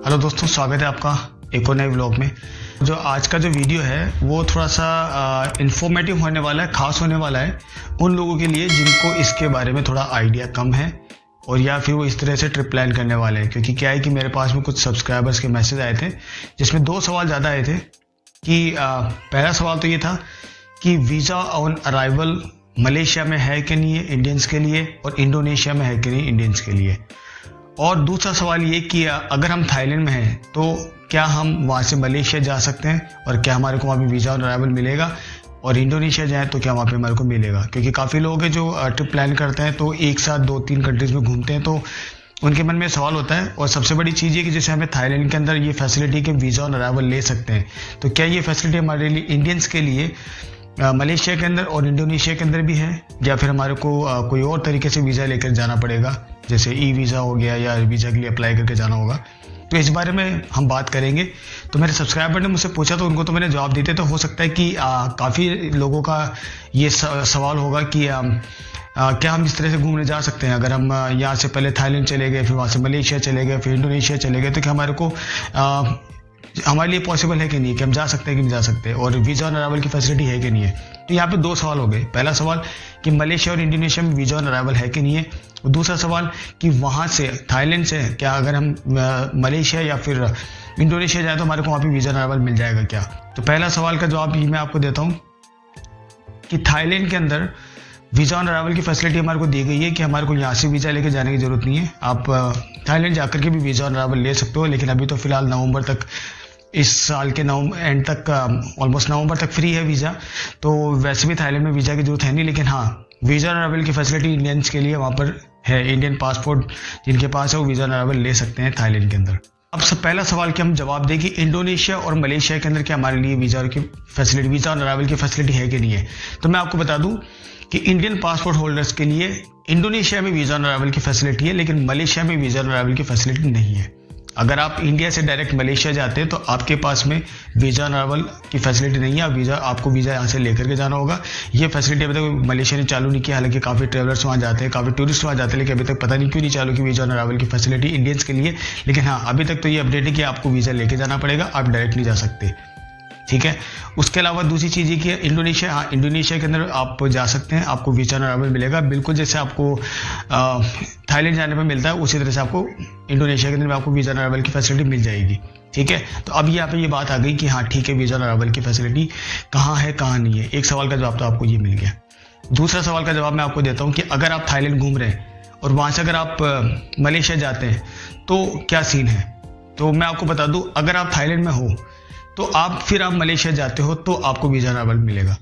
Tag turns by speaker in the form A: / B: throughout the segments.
A: Hello दोस्तों, स्वागत है आपका एक और नए व्लॉग में। जो आज का जो वीडियो है वो थोड़ा सा इंफॉर्मेटिव होने वाला है, खास होने वाला है उन लोगों के लिए जिनको इसके बारे में थोड़ा आइडिया कम है और या फिर वो इस तरह से ट्रिप प्लान करने वाले हैं। क्योंकि क्या है कि मेरे पास में कुछ सब्सक्राइबर्स के मैसेज आए थे जिसमें दो सवाल ज़्यादा आए थे कि पहला सवाल तो ये था कि वीज़ा ऑन अराइवल मलेशिया में है कि नहीं है इंडियंस के लिए, और इंडोनेशिया में है कि नहीं इंडियंस के लिए। और दूसरा सवाल ये कि अगर हम थाईलैंड में हैं तो क्या हम वहाँ से मलेशिया जा सकते हैं और क्या हमारे को वहाँ पे वीज़ा ऑन अराइवल मिलेगा, और इंडोनेशिया जाए तो क्या वहाँ पे हमारे को मिलेगा। क्योंकि काफ़ी लोग हैं जो ट्रिप प्लान करते हैं तो एक साथ 2-3 कंट्रीज़ में घूमते हैं, तो उनके मन में सवाल होता है। और सबसे बड़ी चीज़ ये कि जैसे हमें थाईलैंड के अंदर ये फैसिलिटी के वीज़ा ऑन अराइवल ले सकते हैं, तो क्या ये फैसिलिटी हमारे लिए इंडियंस के लिए मलेशिया के अंदर और इंडोनेशिया के अंदर भी है, या फिर हमारे को कोई और तरीके से वीज़ा लेकर जाना पड़ेगा, जैसे ई वीज़ा हो गया या वीज़ा के लिए अप्लाई करके जाना होगा। तो इस बारे में हम बात करेंगे। तो मेरे सब्सक्राइबर ने मुझसे पूछा तो उनको तो मैंने जवाब देते, तो हो सकता है कि काफ़ी लोगों का ये सवाल होगा कि क्या हम इस तरह से घूमने जा सकते हैं। अगर हम यहाँ से पहले थाईलैंड चले गए, फिर वहाँ से मलेशिया चले गए, फिर इंडोनेशिया चले गए, तो क्या हमारे को हमारे लिए पॉसिबल है कि नहीं, कि हम जा सकते हैं कि नहीं जा सकते, और वीज़ा ऑन अराइवल की फैसिलिटी है कि नहीं है। तो यहाँ पे दो सवाल हो गए। पहला सवाल कि मलेशिया और इंडोनेशिया में वीज़ा ऑन अराइवल है कि नहीं है, और दूसरा सवाल कि वहाँ से थाईलैंड से क्या अगर हम मलेशिया या फिर इंडोनेशिया जाए तो हमारे को वहाँ पे वीज़ा ऑन अराइवल मिल जाएगा क्या। तो पहला सवाल का जवाब ये मैं आपको देता हूँ कि थाईलैंड के अंदर वीज़ा ऑन अराइवल की फैसिलिटी हमारे को दी गई है कि हमारे को यहाँ से वीज़ा लेके जाने की ज़रूरत नहीं है। आप थाईलैंड जाकर के भी वीज़ा ऑन अराइवल ले सकते हो, लेकिन अभी तो फिलहाल नवंबर तक, इस साल के एंड तक, ऑलमोस्ट नवंबर तक फ्री है वीज़ा। तो वैसे भी थाईलैंड में वीज़ा की जरूरत है नहीं, लेकिन हाँ वीज़ा ऑन अराइवल की फैसिलिटी इंडियंस के लिए वहाँ पर है। इंडियन पासपोर्ट जिनके पास है वो वीज़ा ऑन अराइवल ले सकते हैं थाईलैंड के अंदर। अब सब पहला सवाल कि हम जवाब दें कि इंडोनेशिया और मलेशिया के अंदर क्या हमारे लिए वीज़ा की फैसिलिटी, वीज़ा ऑन अराइवल की फैसिलिटी है कि नहीं है। तो मैं आपको बता दूं कि इंडियन पासपोर्ट होल्डर्स के लिए इंडोनेशिया में वीज़ा ऑन अराइवल की फैसिलिटी है, लेकिन मलेशिया में वीज़ा ऑन अराइवल की फैसिलिटी नहीं है। अगर आप इंडिया से डायरेक्ट मलेशिया जाते हैं तो आपके पास में वीज़ा ऑन अराइवल की फैसिलिटी नहीं है। आपको वीज़ा यहाँ से लेकर के जाना होगा। ये फैसिलिटी अभी तक मलेशिया ने चालू नहीं की। हालांकि काफ़ी ट्रेवलर्स वहाँ जाते हैं, काफ़ी टूरिस्ट वहाँ जाते हैं, लेकिन अभी तक पता नहीं क्यों नहीं चालू की वीज़ा ऑन अराइवल की फैसिलिटी इंडियंस के लिए। लेकिन हाँ, अभी तक तो ये अपडेट है कि आपको वीज़ा लेके जाना पड़ेगा, आप डायरेक्ट नहीं जा सकते। ठीक है। उसके अलावा दूसरी चीज़ ये कि इंडोनेशिया, हाँ इंडोनेशिया के अंदर आप जा सकते हैं, आपको वीज़ा ऑन अराइवल मिलेगा। बिल्कुल जैसे आपको थाईलैंड जाने पर मिलता है उसी तरह से आपको इंडोनेशिया के अंदर आपको वीज़ा ऑन अराइवल की फैसिलिटी मिल जाएगी। ठीक है। तो अब यहाँ पे ये बात आ गई कि हाँ ठीक है, वीज़ा ऑन अराइवल की फैसिलिटी कहाँ है कहाँ नहीं है। एक सवाल का जवाब तो आपको ये मिल गया। दूसरा सवाल का जवाब मैं आपको देता हूँ कि अगर आप थाईलैंड घूम रहे हैं और वहाँ से अगर आप मलेशिया जाते हैं तो क्या सीन है। तो मैं आपको बता दूँ, अगर आप थाईलैंड में हो तो आप मलेशिया जाते हो तो आपको वीज़ा ऑन अराइवल मिलेगा।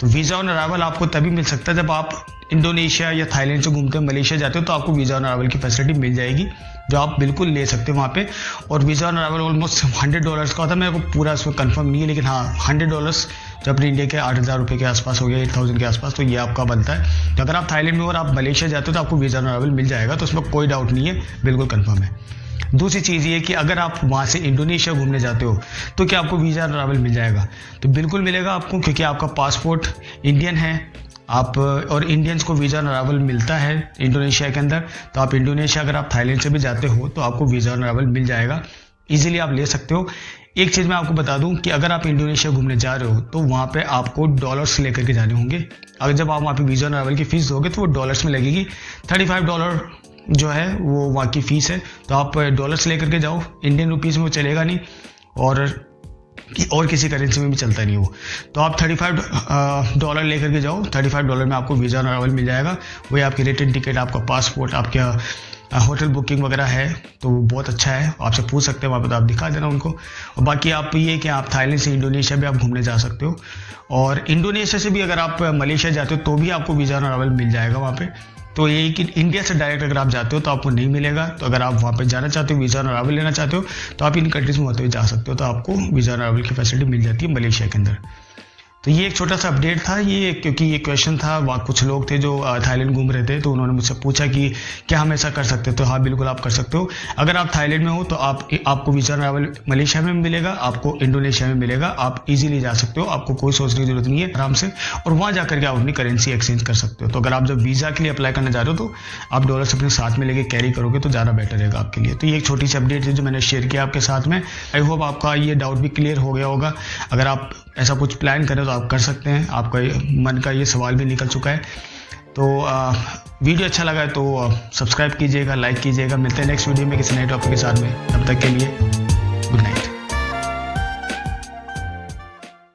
A: तो वीज़ा ऑन अराइवल आपको तभी मिल सकता है जब आप इंडोनेशिया या थाईलैंड से घूमते हो मलेशिया जाते हो, तो आपको वीज़ा ऑन अराइवल की फैसिलिटी मिल जाएगी जो आप बिल्कुल ले सकते हो वहाँ पे। और वीज़ा ऑन अराइवल ऑलमोस्ट $100 का होता है। मेरे को पूरा इसमें कंफर्म नहीं है, लेकिन हाँ $100 जो अपने इंडिया के 8,000 रुपये के आसपास हो गया, 8,000 के आसपास, तो ये आपका बनता है। तो अगर आप थाईलैंड में और आप मलेशिया जाते हो तो आपको वीज़ा ऑन अराइवल मिल जाएगा, तो उसमें कोई डाउट नहीं है, बिल्कुल कन्फर्म है। दूसरी चीज़ ये कि अगर आप वहाँ से इंडोनेशिया घूमने जाते हो तो क्या आपको वीज़ा ऑन अराइवल मिल जाएगा। तो बिल्कुल मिलेगा आपको, क्योंकि आपका पासपोर्ट इंडियन है आप, और इंडियंस को वीज़ा ऑन अराइवल मिलता है इंडोनेशिया के अंदर। तो आप इंडोनेशिया अगर आप थाईलैंड से भी जाते हो तो आपको वीज़ा ऑन अराइवल मिल जाएगा, ईजिली आप ले सकते हो। एक चीज़ मैं आपको बता दूं कि अगर आप इंडोनेशिया घूमने जा रहे हो तो वहाँ पे आपको डॉलर्स लेकर के जाने होंगे। अगर जब आप वहाँ पे वीज़ा ऑन अराइवल की फ़ीस दोगे तो वो डॉलर्स में लगेगी। $35 जो है वो वहाँ की फ़ीस है। तो आप डॉलर्स लेकर के जाओ, इंडियन रुपीज़ में वो चलेगा नहीं, और किसी करेंसी में भी चलता नहीं वो। तो आप $35 लेकर के जाओ, $35 में आपको वीज़ा ऑन अराइवल मिल जाएगा। वही आपकी रिटर्न टिकट, आपका पासपोर्ट, आपका होटल बुकिंग वगैरह है, तो वो बहुत अच्छा है। आपसे पूछ सकते हैं वहाँ पर, तो आप दिखा देना उनको। और बाकी आप ये कि आप थाईलैंड से इंडोनेशिया भी आप घूमने जा सकते हो, और इंडोनेशिया से भी अगर आप मलेशिया जाते हो तो भी आपको वीज़ा ऑन अराइवल मिल जाएगा वहाँ पे। तो यही कि इंडिया से डायरेक्ट अगर आप जाते हो तो आपको नहीं मिलेगा। तो अगर आप वहाँ पे जाना चाहते हो, वीज़ा ऑन अराइवल लेना चाहते हो, तो आप इन कंट्रीज़ में होते हुए जा सकते हो, तो आपको वीज़ा ऑन अराइवल की फैसिलिटी मिल जाती है मलेशिया के अंदर। तो ये एक छोटा सा अपडेट था ये, क्योंकि ये क्वेश्चन था, वहाँ कुछ लोग थे जो थाईलैंड घूम रहे थे, तो उन्होंने मुझसे पूछा कि क्या हम ऐसा कर सकते हैं। तो हाँ, बिल्कुल आप कर सकते हो। अगर आप थाईलैंड में हो तो आपको वीज़ा ट्रैवल मलेशिया में मिलेगा, आपको इंडोनेशिया में मिलेगा, आप इजीली जा सकते हो, आपको कोई सोचने की जरूरत नहीं है, आराम से। और वहाँ जाकर के आप अपनी करेंसी एक्सचेंज कर सकते हो। तो अगर आप जब वीज़ा के लिए अप्लाई करने जा रहे हो तो आप डॉलर्स अपने साथ में लेके कैरी करोगे तो ज़्यादा बेटर रहेगा आपके लिए। तो ये एक छोटी सी अपडेट है जो मैंने शेयर किया आपके साथ में। आई होप आपका ये डाउट भी क्लियर हो गया होगा। अगर आप ऐसा कुछ प्लान करें तो आप कर सकते हैं, आपका मन का ये सवाल भी निकल चुका है। तो वीडियो अच्छा लगा है तो सब्सक्राइब कीजिएगा, लाइक कीजिएगा। मिलते हैं नेक्स्ट वीडियो में किसी नए टॉपिक के साथ में। तब तक के लिए गुड नाइट।